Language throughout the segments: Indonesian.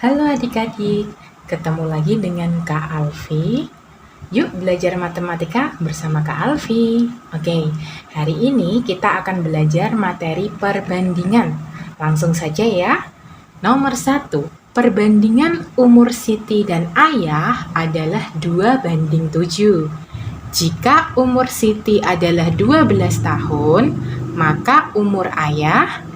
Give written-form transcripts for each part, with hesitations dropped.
Halo adik-adik, ketemu lagi dengan Kak Alfi. Yuk belajar matematika bersama Kak Alfi. Oke, hari ini kita akan belajar materi perbandingan. Langsung saja ya. Nomor 1, perbandingan umur Siti dan Ayah adalah 2:7. Jika umur Siti adalah 12 tahun, maka umur Ayah.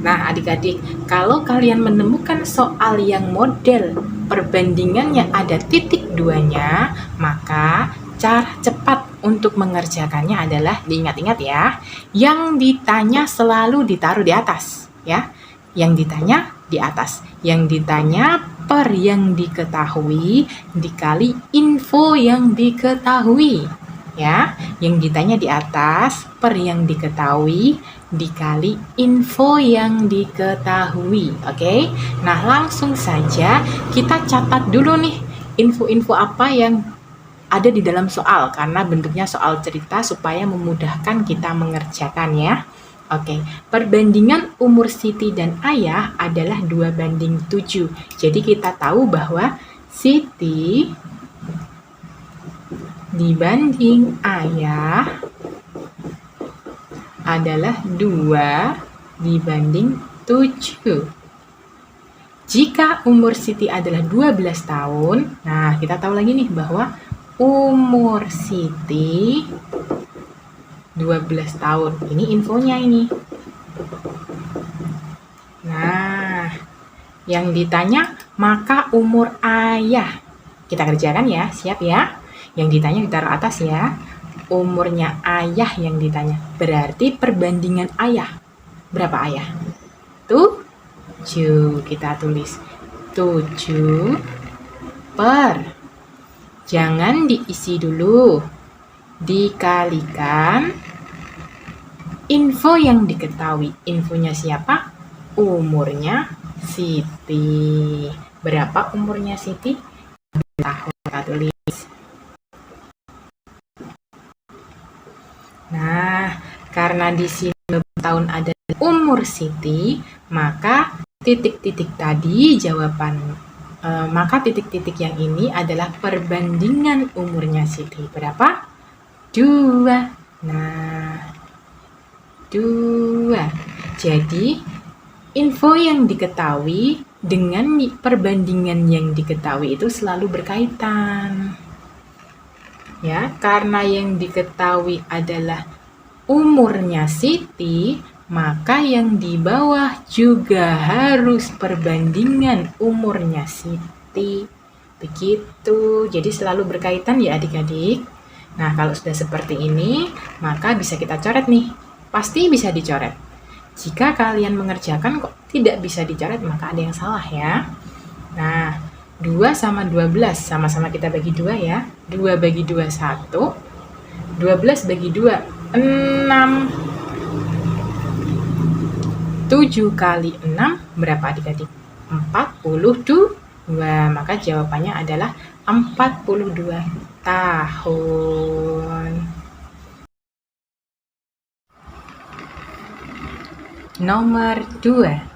Nah, adik-adik, kalau kalian menemukan soal yang model perbandingannya ada titik duanya, maka cara cepat untuk mengerjakannya adalah diingat-ingat ya, yang ditanya selalu ditaruh di atas, ya. Yang ditanya di atas, yang ditanya per yang diketahui dikali info yang diketahui, ya. Yang ditanya di atas per yang diketahui dikali info yang diketahui. Oke? Nah, langsung saja kita catat dulu nih info-info apa yang ada di dalam soal, karena bentuknya soal cerita supaya memudahkan kita mengerjakan ya. Oke, perbandingan umur Siti dan Ayah adalah 2:7. Jadi kita tahu bahwa Siti dibanding Ayah adalah 2:7. Jika umur Siti adalah 12 tahun, nah kita tahu lagi nih bahwa umur Siti 12 tahun. Ini infonya ini. Nah, yang ditanya maka umur Ayah. Kita kerjakan ya, siap ya? Yang ditanya ditaruh atas ya. Umurnya Ayah yang ditanya. Berarti perbandingan Ayah. Berapa Ayah? 7. Kita tulis 7 per. Jangan diisi dulu. Dikalikan info yang diketahui. Infonya siapa? Umurnya Siti. Berapa umurnya Siti? 12 tahun. Kita tulis. Nah, karena di sini tahun ada umur Siti, maka titik-titik tadi jawaban, maka titik-titik yang ini adalah perbandingan umurnya Siti. Berapa? 2. Nah, 2. Jadi, info yang diketahui dengan perbandingan yang diketahui itu selalu berkaitan. Ya, karena yang diketahui adalah umurnya Siti, maka yang di bawah juga harus perbandingan umurnya Siti. Begitu. Jadi selalu berkaitan ya adik-adik. Nah, kalau sudah seperti ini, maka bisa kita coret nih. Pasti bisa dicoret. Jika kalian mengerjakan kok tidak bisa dicoret, maka ada yang salah ya. Nah, 2 sama 12, sama-sama kita bagi 2 ya. 2 bagi 2, 1. 12 bagi 2, 6. 7 kali 6, berapa adik-adik? 42. Maka jawabannya adalah 42 tahun. Nomor 2.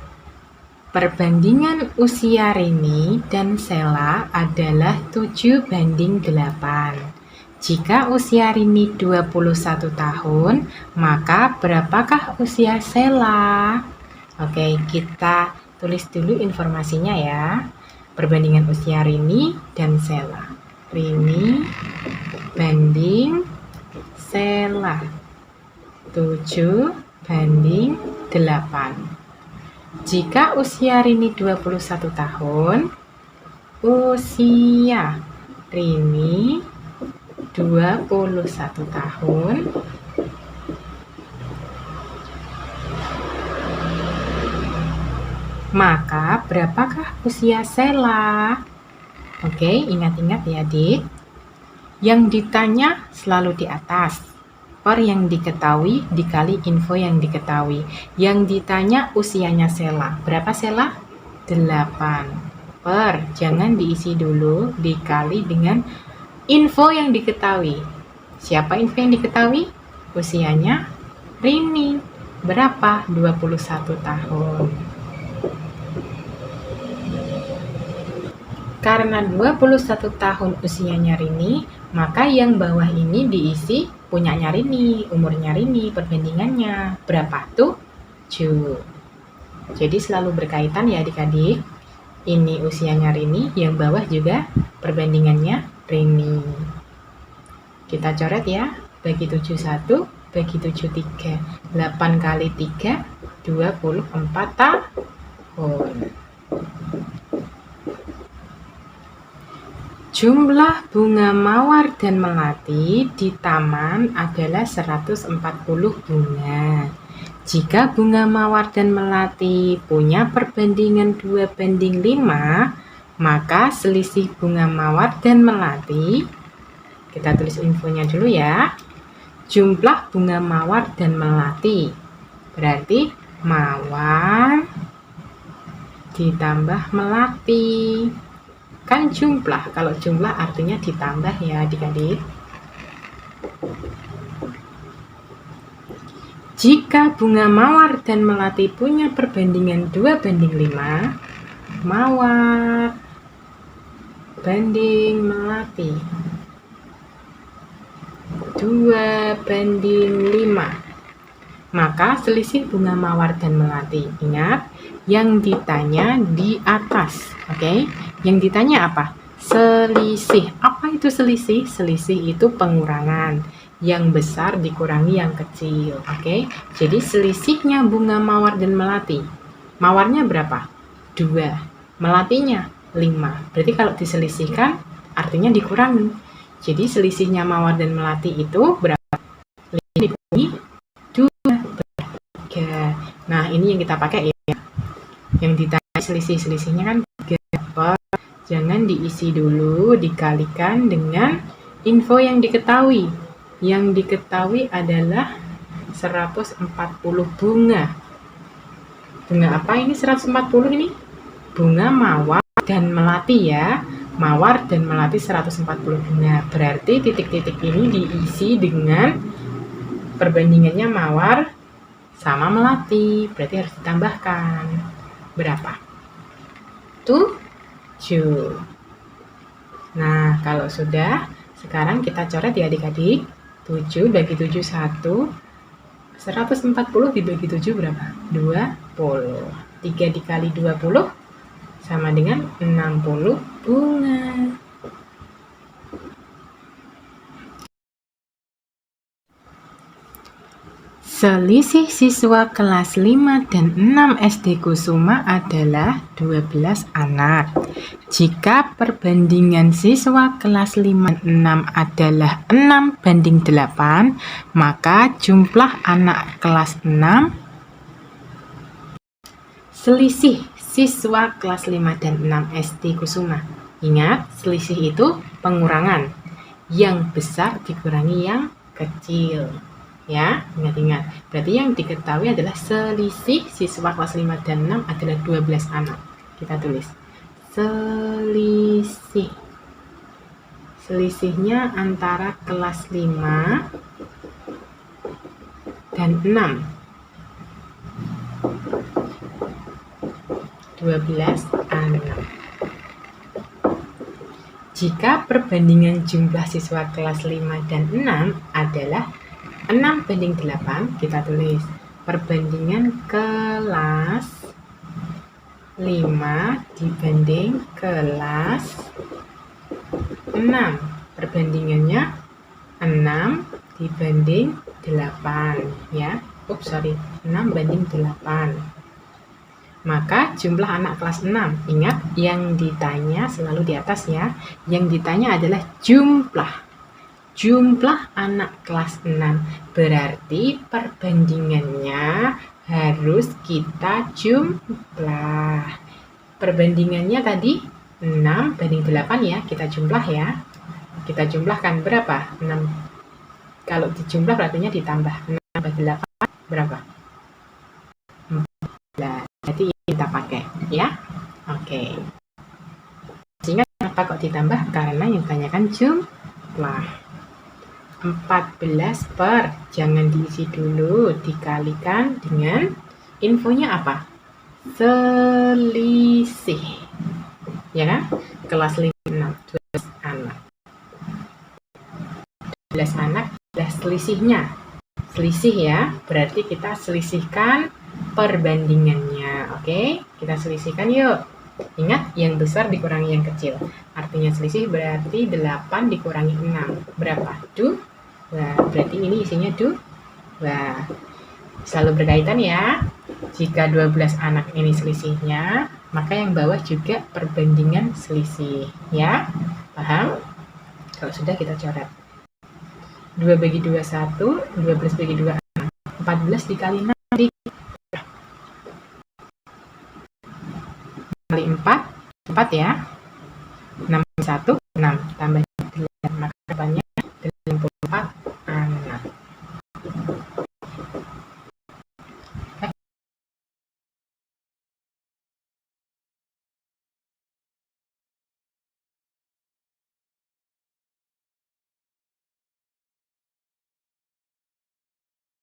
Perbandingan usia Rini dan Sela adalah 7:8. Jika usia Rini 21 tahun, maka berapakah usia Sela? Oke, kita tulis dulu informasinya ya. Perbandingan usia Rini dan Sela. Rini banding Sela. 7:8. Jika usia Rini 21 tahun, usia Rini 21 tahun, maka berapakah usia Sela? Oke, ingat-ingat ya, Dik. Yang ditanya selalu di atas. Per yang diketahui dikali info yang diketahui. Yang ditanya usianya Sela. Berapa Sela? 8. Per, jangan diisi dulu, dikali dengan info yang diketahui. Siapa info yang diketahui? Usianya Rini. Berapa? 21 tahun. Karena 21 tahun usianya Rini, maka yang bawah ini diisi punyanya Rini, umurnya Rini, perbandingannya. Berapa? 7. Jadi selalu berkaitan ya adik-adik. Ini usianya Rini, yang bawah juga perbandingannya Rini. Kita coret ya, bagi 71, bagi 73. 8 kali 3, 24 tahun. Jumlah bunga mawar dan melati di taman adalah 140 bunga. Jika bunga mawar dan melati punya perbandingan 2:5, maka selisih bunga mawar dan melati, kita tulis infonya dulu ya. Jumlah bunga mawar dan melati berarti mawar ditambah melati. Kan jumlah, kalau jumlah artinya ditambah ya adik-adik. Jika bunga mawar dan melati punya perbandingan 2:5, mawar banding melati 2:5, maka selisih bunga mawar dan melati. Ingat, yang ditanya di atas, oke? Yang ditanya apa? Selisih. Apa itu selisih? Selisih itu pengurangan. Yang besar dikurangi yang kecil, oke? Jadi selisihnya bunga mawar dan melati. Mawarnya berapa? 2. Melatinya 5. Berarti kalau diselisihkan artinya dikurangi. Jadi selisihnya mawar dan melati itu berapa? 5 dikurangi 2. Nah, ini yang kita pakai ya. Yang ditanya selisih-selisihnya kan 3. Jangan diisi dulu, dikalikan dengan info yang diketahui. Yang diketahui adalah 140 bunga. Bunga apa ini 140 ini? Bunga mawar dan melati ya. Mawar dan melati 140 bunga. Berarti titik-titik ini diisi dengan perbandingannya mawar sama melati. Berarti harus ditambahkan. Berapa? 7. Nah, kalau sudah, sekarang kita coret ya adik-adik. 7 bagi 7 1. 140 dibagi 7 berapa? 20. 3 dikali 20 sama dengan 60 bunga. Selisih siswa kelas 5 dan 6 SD Kusuma adalah 12 anak. Jika perbandingan siswa kelas 5 dan 6 adalah 6:8, maka jumlah anak kelas 6, selisih siswa kelas 5 dan 6 SD Kusuma. Ingat, selisih itu pengurangan. Yang besar dikurangi yang kecil. Ya, ingat-ingat. Berarti yang diketahui adalah selisih siswa kelas 5 dan 6 adalah 12 anak. Kita tulis. Selisih. Selisihnya antara kelas 5 dan 6. 12 anak. Jika perbandingan jumlah siswa kelas 5 dan 6 adalah 6:8, kita tulis perbandingan kelas 5 dibanding kelas 6. Perbandingannya 6 dibanding 8 ya. 6:8. Maka jumlah anak kelas 6. Ingat, yang ditanya selalu di atas ya. Yang ditanya adalah jumlah anak kelas 6. Berarti perbandingannya harus kita jumlah. Perbandingannya tadi 6:8 ya, kita jumlah ya. Kita jumlahkan berapa? 6. Kalau dijumlah berarti ditambah 6/8 berapa? 14. Jadi kita pakai ya. Oke. Sehingga kenapa kok ditambah? Karena yang ditanyakan jumlah. 14 per, jangan diisi dulu, dikalikan dengan infonya apa? Selisih. ya kan? Kelas 5, 6, 12 anak. 12 anak adalah selisihnya. Selisih ya, berarti kita selisihkan perbandingannya. Oke, kita selisihkan yuk. Ingat, yang besar dikurangi yang kecil. Artinya selisih berarti 8 dikurangi 6. Berapa? 2. Berarti ini isinya 2. Selalu berkaitan ya. Jika 12 anak ini selisihnya, maka yang bawah juga perbandingan selisih. Ya, paham? Kalau sudah kita coret. 2 bagi 2, 1. 12 bagi 2, 6. 14 dikali 6. Kali 4, 4 ya. 6 1,